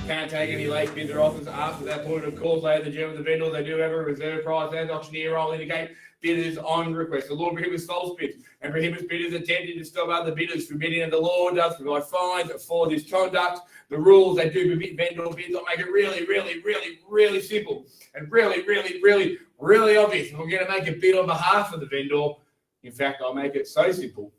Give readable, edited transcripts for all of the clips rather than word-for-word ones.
Can't take any late bids or offers after that point. Of course, ladies and gentlemen, the vendors, they do have a reserve price, as auctioneer roll indicate. Bidders on request. The law prohibits false bids and prohibits bidders attempting to stop other bidders from bidding, and the law does provide fines for this conduct. The rules, they do permit vendor bids. I'll make it really simple and really obvious. If I'm going to make a bid on behalf of the vendor, in fact, I'll make it so simple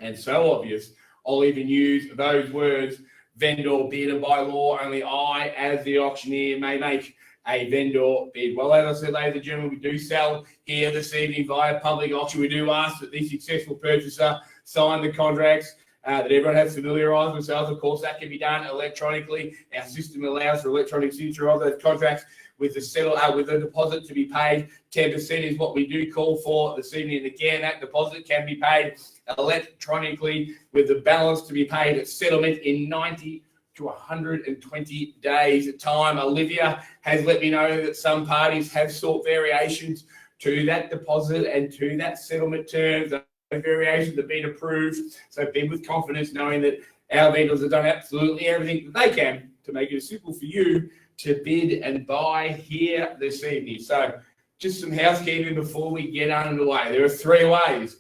and so obvious, I'll even use those words: vendor bid, and by law, only I, as the auctioneer, may make a vendor bid. Well, as I said, ladies and gentlemen, we do sell here this evening via public auction. We do ask that the successful purchaser sign the contracts, that everyone has familiarised themselves. Of course, that can be done electronically. Our system allows for electronic signature of those contracts with the deposit to be paid. 10% is what we do call for this evening. And again, that deposit can be paid electronically with the balance to be paid at settlement in 90 to 120 days time. Olivia has let me know that some parties have sought variations to that deposit and to that settlement terms. Those variations have been approved. So bid with confidence, knowing that our vendors have done absolutely everything that they can to make it simple for you to bid and buy here this evening. So just some housekeeping before we get underway. There are 3 ways,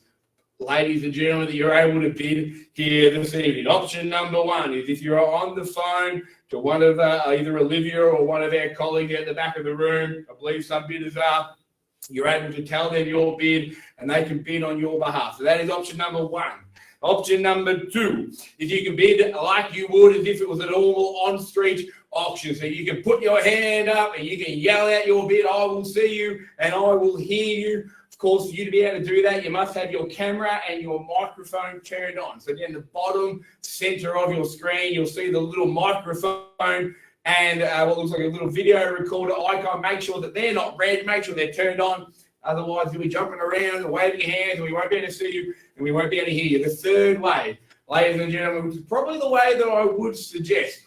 ladies and gentlemen, that you're able to bid here this evening. Option number 1 is if you're on the phone to one of either Olivia or one of our colleagues at the back of the room, I believe some bidders are, you're able to tell them your bid and they can bid on your behalf. So that is option number 1. Option number 2 is you can bid like you would as if it was a normal on-street auction. So you can put your hand up and you can yell out your bid. I will see you and I will hear you. Of course, for you to be able to do that, you must have your camera and your microphone turned on. So in the bottom center of your screen, you'll see the little microphone and what looks like a little video recorder icon. Make sure that they're not red. Make sure they're turned on. Otherwise, you'll be jumping around and waving your hands and we won't be able to see you and we won't be able to hear you. The third way, ladies and gentlemen, which is probably the way that I would suggest,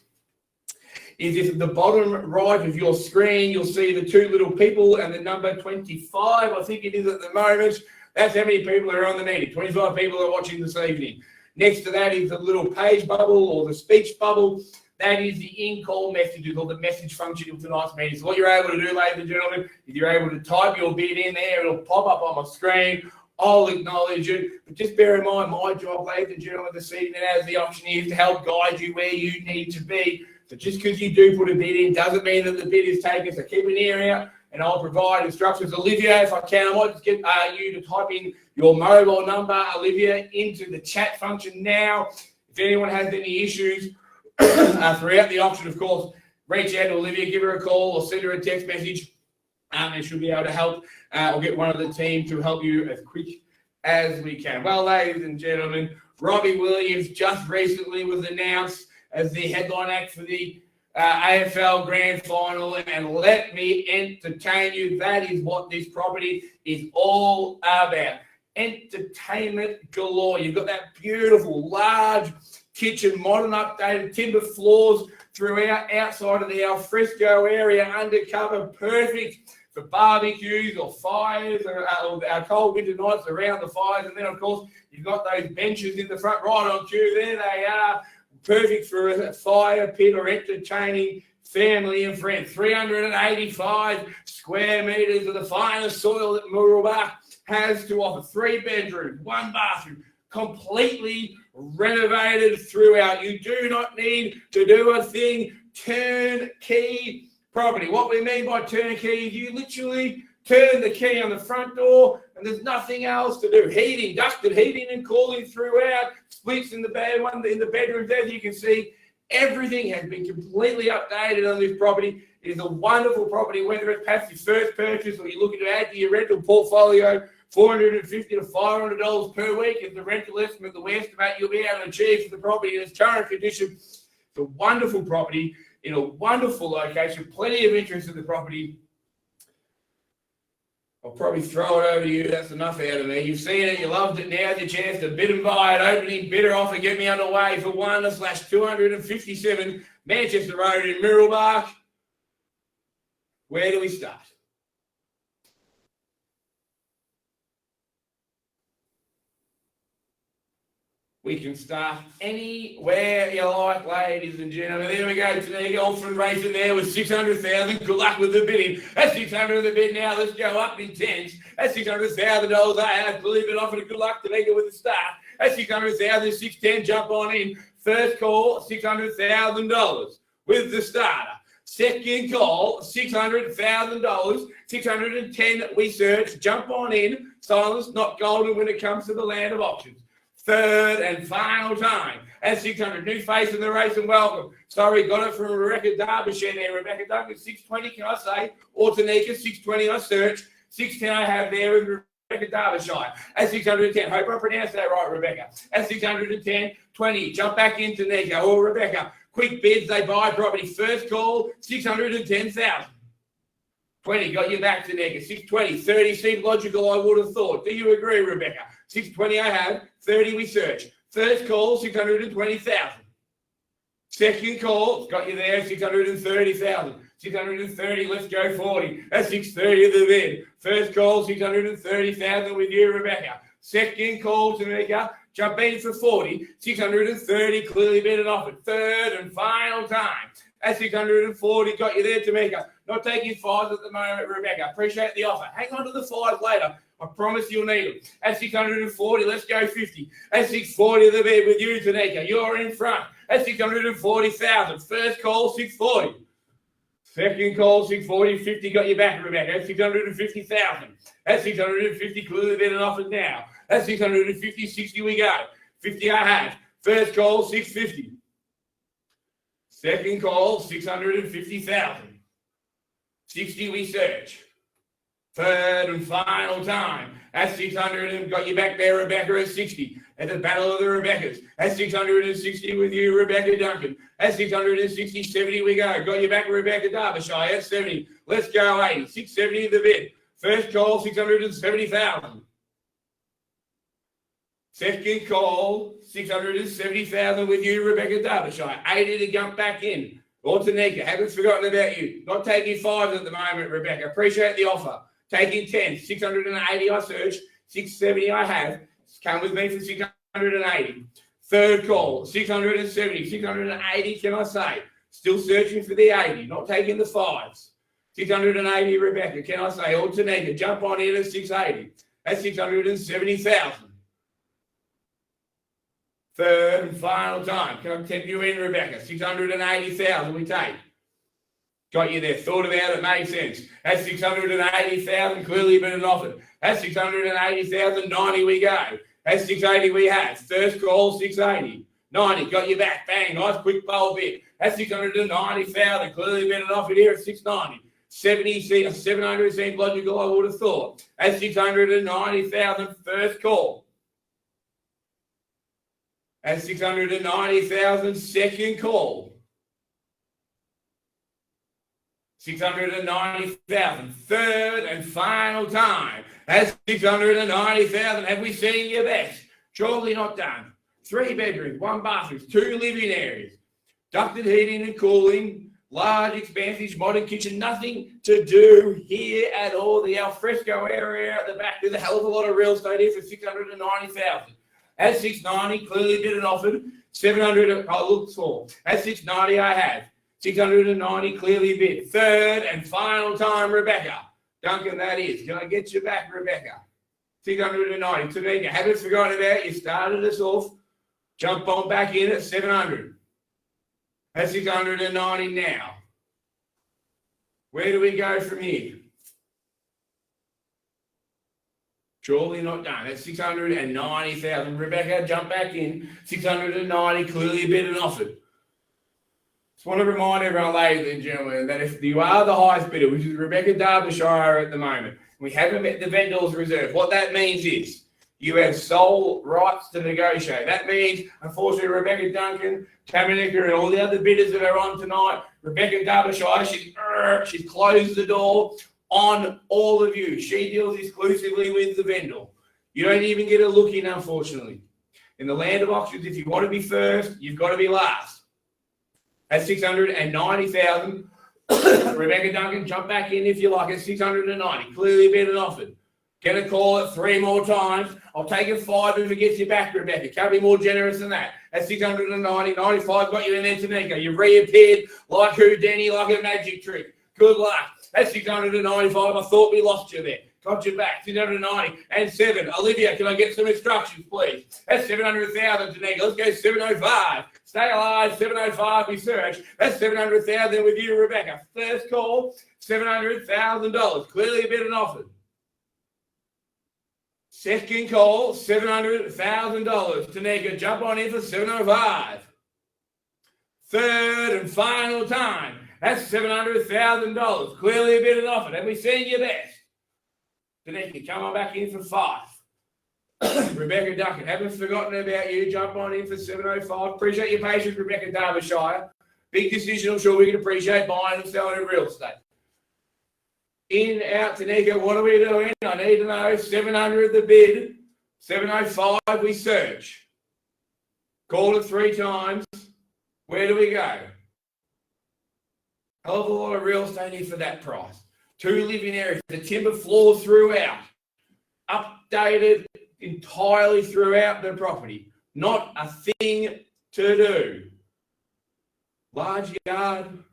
is if at the bottom right of your screen, you'll see the 2 little people and the number 25, I think it is at the moment. That's how many people are on the meeting. 25 people are watching this evening. Next to that is the little page bubble or the speech bubble. That is the in-call messages or the message function of tonight's meeting. So what you're able to do, ladies and gentlemen, is you're able to type your bid in there. It'll pop up on my screen. I'll acknowledge it. But just bear in mind, my job, ladies and gentlemen, this evening as the auctioneer is to help guide you where you need to be. So just because you do put a bid in doesn't mean that the bid is taken. So keep an ear out and I'll provide instructions. Olivia, if I can, I might just get you to type in your mobile number, Olivia, into the chat function now. If anyone has any issues throughout the auction, of course, reach out to Olivia, give her a call or send her a text message and she'll be able to help or get one of the team to help you as quick as we can. Well, ladies and gentlemen, Robbie Williams just recently was announced as the headline act for the AFL Grand Final, and let me entertain you. That is what this property is all about. Entertainment galore. You've got that beautiful, large kitchen, modern updated timber floors throughout outside of the alfresco area, undercover, perfect for barbecues or fires or our cold winter nights around the fires. And then, of course, you've got those benches in the front right on cue. There they are. Perfect for a fire pit or entertaining family and friends. 385 square metres of the finest soil that Mooroolbark has to offer. 3 bedrooms, 1 bathroom, completely renovated throughout. You do not need to do a thing. Turnkey property. What we mean by turnkey is you literally turn the key on the front door and there's nothing else to do. Heating, ducted heating and cooling throughout. Splits in the bedrooms, as you can see. Everything has been completely updated on this property. It is a wonderful property, whether it's perhaps your first purchase or you're looking to add to your rental portfolio. $450 to $500 per week is the rental estimate that we estimate you'll be able to achieve for the property in its current condition. It's a wonderful property in a wonderful location. Plenty of interest in the property. I'll probably throw it over to you. That's enough out of me. You've seen it. You loved it. Now's your chance to bid and buy it. Opening bidder offer. Get me underway for 1/257 Manchester Road in Mooroolbark. Where do we start? We can start anywhere you like, ladies and gentlemen. There we go. Tanika Olsen racing there with 600,000. Good luck with the bidding. That's 600 the bid now. Let's go up in tens. That's $600,000. I have believe it offered. Good luck to Tanika with the start. That's 600,000. 610. Jump on in. First call, $600,000 with the starter. Second call, $600,000. 610 we search. Jump on in. Silence, not golden when it comes to the land of auctions. Third and final time at 600. New face in the race and welcome. Sorry, got it from Rebecca Derbyshire there. Rebecca Duncan, 620, can I say? Or Tanika, 620, I search. 610 I have there with Rebecca Derbyshire. At 610, hope I pronounced that right, Rebecca. At 610, 20, jump back in Tanika or Rebecca. Quick bids, they buy property. First call, 610,000. 20, got you back to Tanika. 620, 30 seemed logical, I would have thought. Do you agree, Rebecca? 620 I have, 30 we search. First call, 620,000. Second call, got you there, 630,000. 630, let's go 40. That's 630 the bid. First call, 630,000 with you, Rebecca. Second call, Tanika, jump in for 40. 630, clearly bid and offered. Third and final time. At 640, got you there, Tanika. Not taking fives at the moment, Rebecca. Appreciate the offer. Hang on to the fives later. I promise you'll need them. At 640, let's go 50. At 640, the bid with you, Tanika. You're in front. At 640,000. First call, 640. Second call, 640. 50 got you back, Rebecca. At 650,000. At 650, clearly bid and offered now. At 650, 60 we go. 50 I have. First call, 650. Second call, 650,000. 60 we search. Third and final time. At 600 and got you back there, Rebecca, at 60. At the Battle of the Rebeccas. At 660 with you, Rebecca Duncan. At 660, 70 we go. Got you back, Rebecca Derbyshire. At 70. Let's go 80. 670 the bid. First call, 670,000. Second call, 670,000 with you, Rebecca Derbyshire. 80 to jump back in. Or Tanika, haven't forgotten about you. Not taking fives at the moment, Rebecca. Appreciate the offer. Taking 10, 680 I search, 670 I have. Come with me for 680. Third call, 670, 680 can I say. Still searching for the 80, not taking the fives. 680 Rebecca, can I say. Or Tanika, jump on in at 680. That's 670,000. Third and final time. Can I tempt you in, Rebecca? 680,000 we take. Got you there. Thought about it. Made sense. At 680,000, clearly been offered. At 680,000, 90 we go. At 680 we have. First call, 680. 90, got you back. Bang, nice quick bowl bid. At 690,000, clearly been offered here at 690. 700 seems logical, I would have thought. At 690,000, first call. At 690,000, second call. 690,000, third and final time. At 690,000, have we seen your best? Surely not done. 3 bedrooms, 1 bathroom, 2 living areas, ducted heating and cooling, large, expansive, modern kitchen, nothing to do here at all. The alfresco area at the back, there's a hell of a lot of real estate here for 690,000. At 690, clearly bid and offered. 700, I looked for. At 690, I have. 690, clearly bid. Third and final time, Rebecca. Duncan, that is. Can I get you back, Rebecca? 690. Tanika, haven't forgotten about you. Started us off. Jump on back in at 700. At 690 now. Where do we go from here? Surely not done. At 690,000. Rebecca, jump back in. 690, clearly bid and offered. Just want to remind everyone, ladies and gentlemen, that if you are the highest bidder, which is Rebecca Derbyshire at the moment, we haven't met the vendor's reserve. What that means is you have sole rights to negotiate. That means, unfortunately, Rebecca Duncan, Tamanika, and all the other bidders that are on tonight, Rebecca Derbyshire, she's closed the door on all of you. She deals exclusively with the vendor. You don't even get a look in, unfortunately. In the land of auctions, if you want to be first, you've got to be last. At 690,000, Rebecca Duncan, jump back in if you like. At 690, clearly bid and offered. Gonna call it 3 more times. I'll take it 5 if it gets you back, Rebecca. Can't be more generous than that. At 690, 95 got you in there, Tanika. You've reappeared like Houdini, like a magic trick. Good luck. At 695, I thought we lost you there. Got you back. 690 and 7. Olivia, can I get some instructions, please? That's 700,000, Tanika. Let's go 705. Stay alive. 705, we search. That's 700,000 with you, Rebecca. First call, $700,000. Clearly a bit and offered. Second call, $700,000. Tanika, jump on in for 705. Third and final time. That's $700,000. Clearly a bit of offer. Have we seen your best? Tanika, come on back in for 5. Rebecca Duckett, haven't forgotten about you. Jump on in for 705. Appreciate your patience, Rebecca Derbyshire. Big decision, I'm sure we can appreciate buying and selling in real estate. In, out, Tanika, what are we doing? I need to know. 700 the bid. 705 we search. Called it 3 times. Where do we go? Hell of a lot of real estate here for that price. 2 living areas. The timber floor throughout. Updated entirely throughout the property. Not a thing to do. Large yard.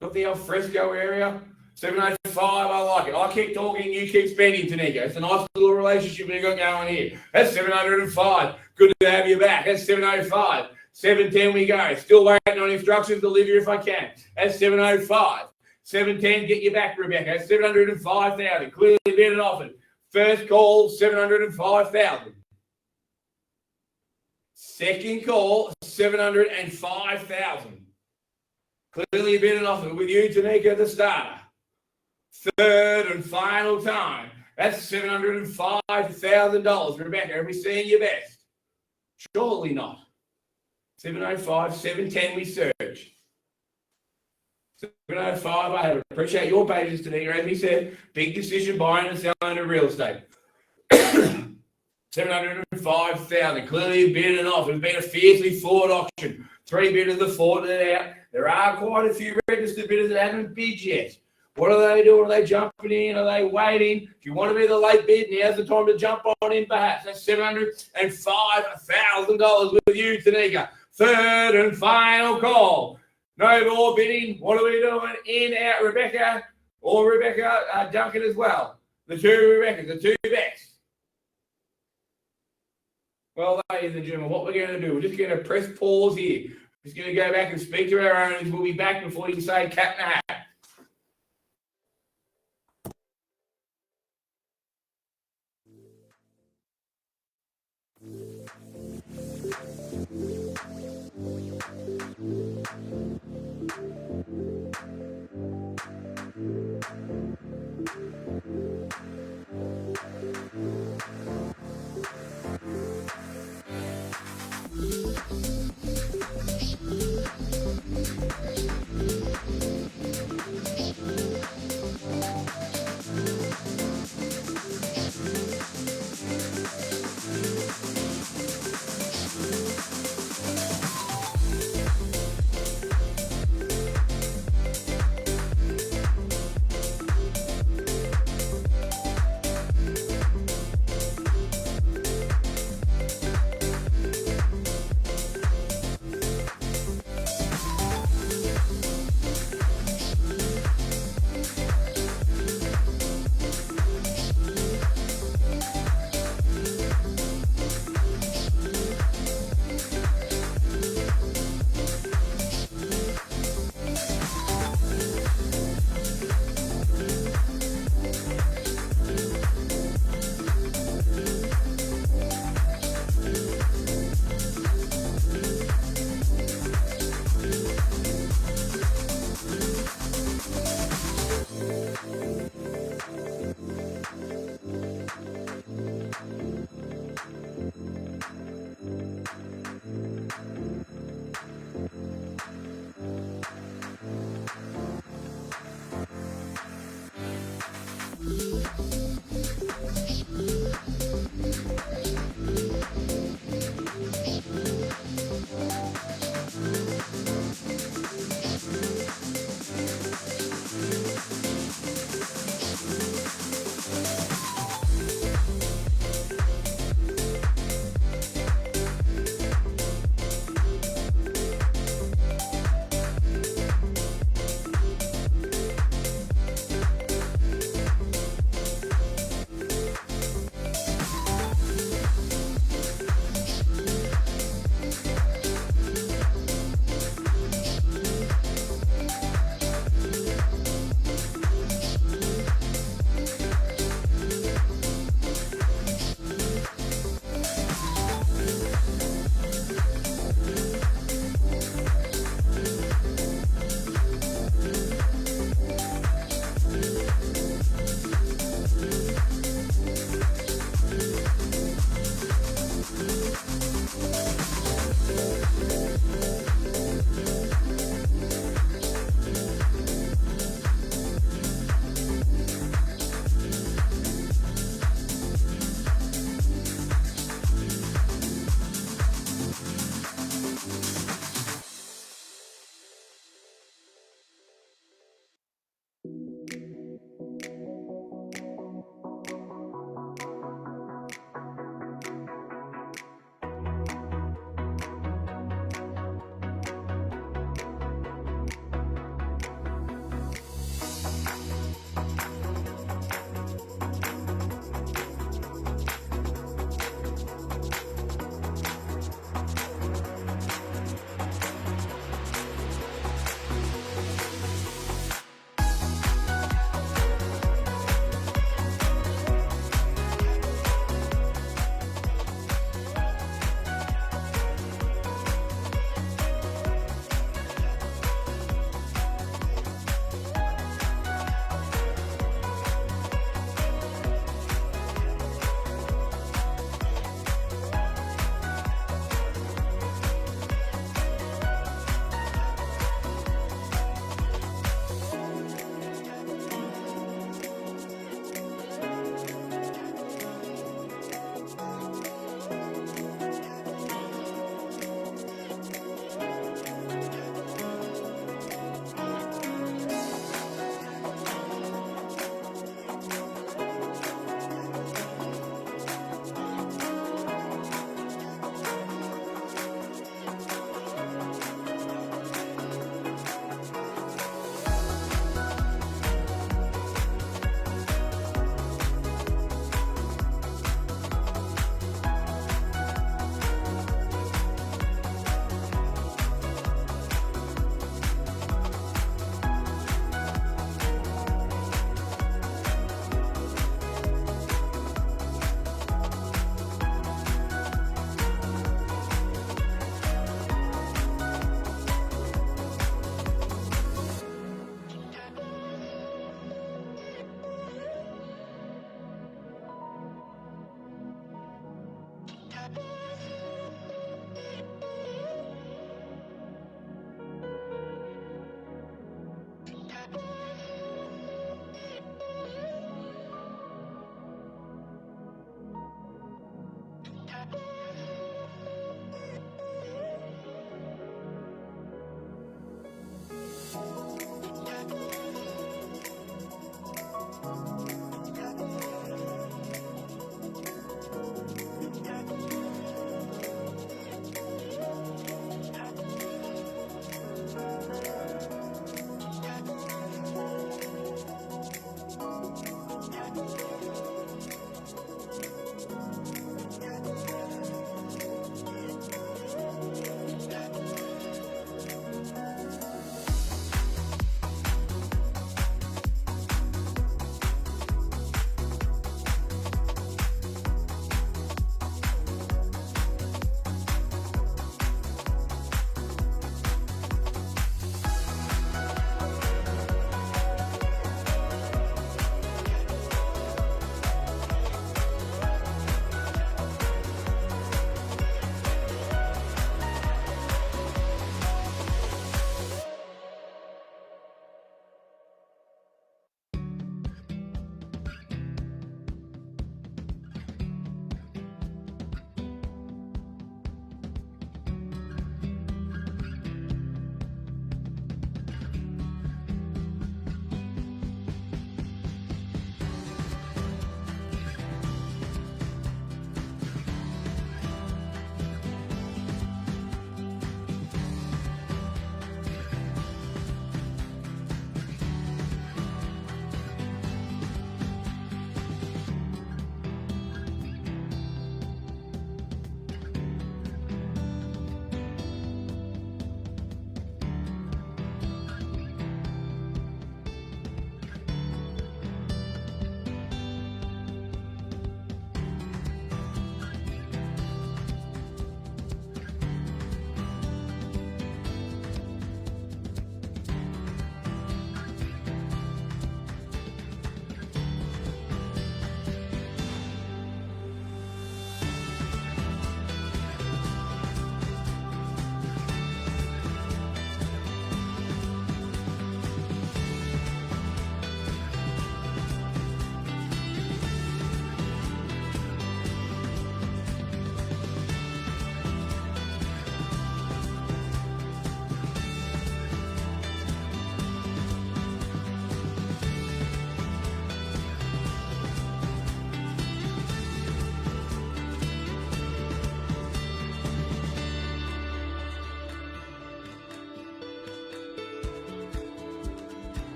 Got the alfresco area. 705, I like it. I keep talking, you keep spending, Tanika. It's a nice little relationship we've got going here. That's 705. Good to have you back. That's 705. 710 we go. Still waiting on instructions, Olivia, if I can. That's 705. 710, get you back, Rebecca. That's 705,000. Clearly bid and offered. First call, 705,000. Second call, 705,000. Clearly bid and offered with you, Tanika, the starter. Third and final time. That's $705,000. Rebecca, have we seen your best? Surely not. 705, 710 we search. 705, I appreciate your patience today. As we said, big decision buying and selling of real estate. 705,000. Clearly bid and offer. It's been a fiercely fought auction. 3 bidders have fought it out. There are quite a few registered bidders that haven't bid yet. What are they doing? Are they jumping in? Are they waiting? If you want to be the late bid, now's the time to jump on in perhaps. That's $705,000 with you, Tanika. Third and final call. No more bidding. What are we doing? In, out, Rebecca or Rebecca Duncan as well. The 2 Rebeccas, the 2 best. Well, ladies and gentlemen, what we're going to do, we're just going to press pause here. We're just going to go back and speak to our owners. We'll be back before you say cat in a hat.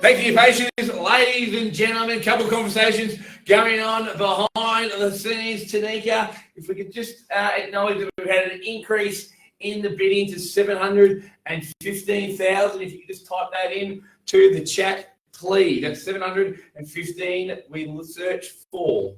Thank you for your patience, ladies and gentlemen. A couple of conversations going on behind the scenes. Tanika, if we could just acknowledge that we've had an increase in the bidding to 715,000. If you could just type that in to the chat, please. That's 715. We search for.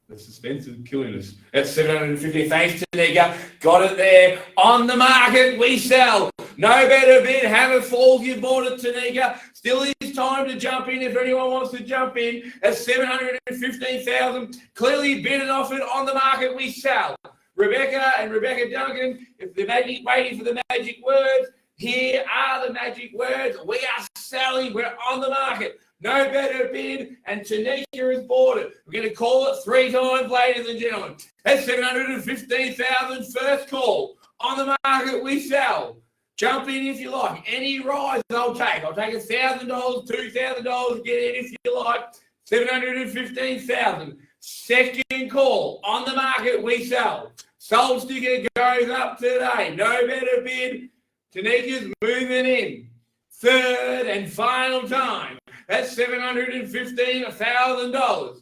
The suspense is killing us. That's 750. Thanks, Tanika. Got it there. On the market, we sell. No better bid. Haven't falls. You bought it, Tanika. Still is time to jump in if anyone wants to jump in. At 715,000. Clearly bid and offered. On the market, we sell. Rebecca and Rebecca Duncan, if they're waiting for the magic words, here are the magic words. We are selling. We're on the market. No better bid, and Tanika has bought it. We're going to call it 3 times, ladies and gentlemen. That's 715,000. First call. On the market, we sell. Jump in if you like. Any rise, I'll take. I'll take $1,000, $2,000. Get in if you like. 715,000. Second call. On the market, we sell. Sold sticker goes up today. No better bid. Tanika's moving in. Third and final time. That's $715,000.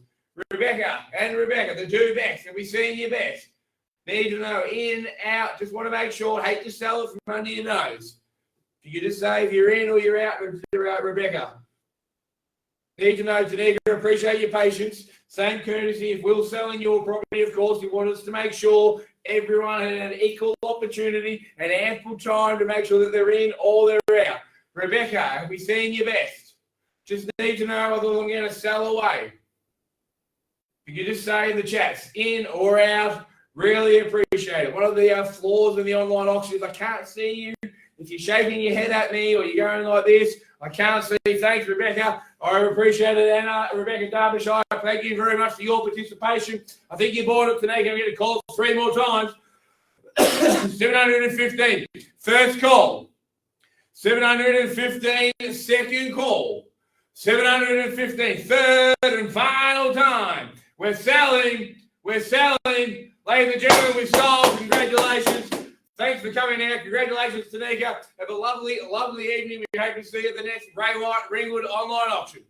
Rebecca and Rebecca, the two best. Have we seen your best? Need to know in, out. Just want to make sure. Hate to sell it from under your nose. If you could just say if you're in or you're out, Rebecca. Need to know, Tanika, appreciate your patience. Same courtesy. If we're selling your property, of course, we want us to make sure everyone had an equal opportunity and ample time to make sure that they're in or they're out. Rebecca, have we seen your best? Just need to know whether I'm going to sell away. If you could just say in the chats, in or out, really appreciate it. One of the flaws in the online auctions, I can't see you. If you're shaking your head at me or you're going like this, I can't see. Thanks, Rebecca. I appreciate it. Anna, Rebecca Derbyshire, thank you very much for your participation. I think you bought it today. I'm going to call it 3 more times. 715. First call. 715. Second call. 715. Third and final time. We're selling. Ladies and gentlemen, we've sold. Congratulations. Thanks for coming out. Congratulations, Tanika. Have a lovely, lovely evening. We hope to see you at the next Ringwood online auction.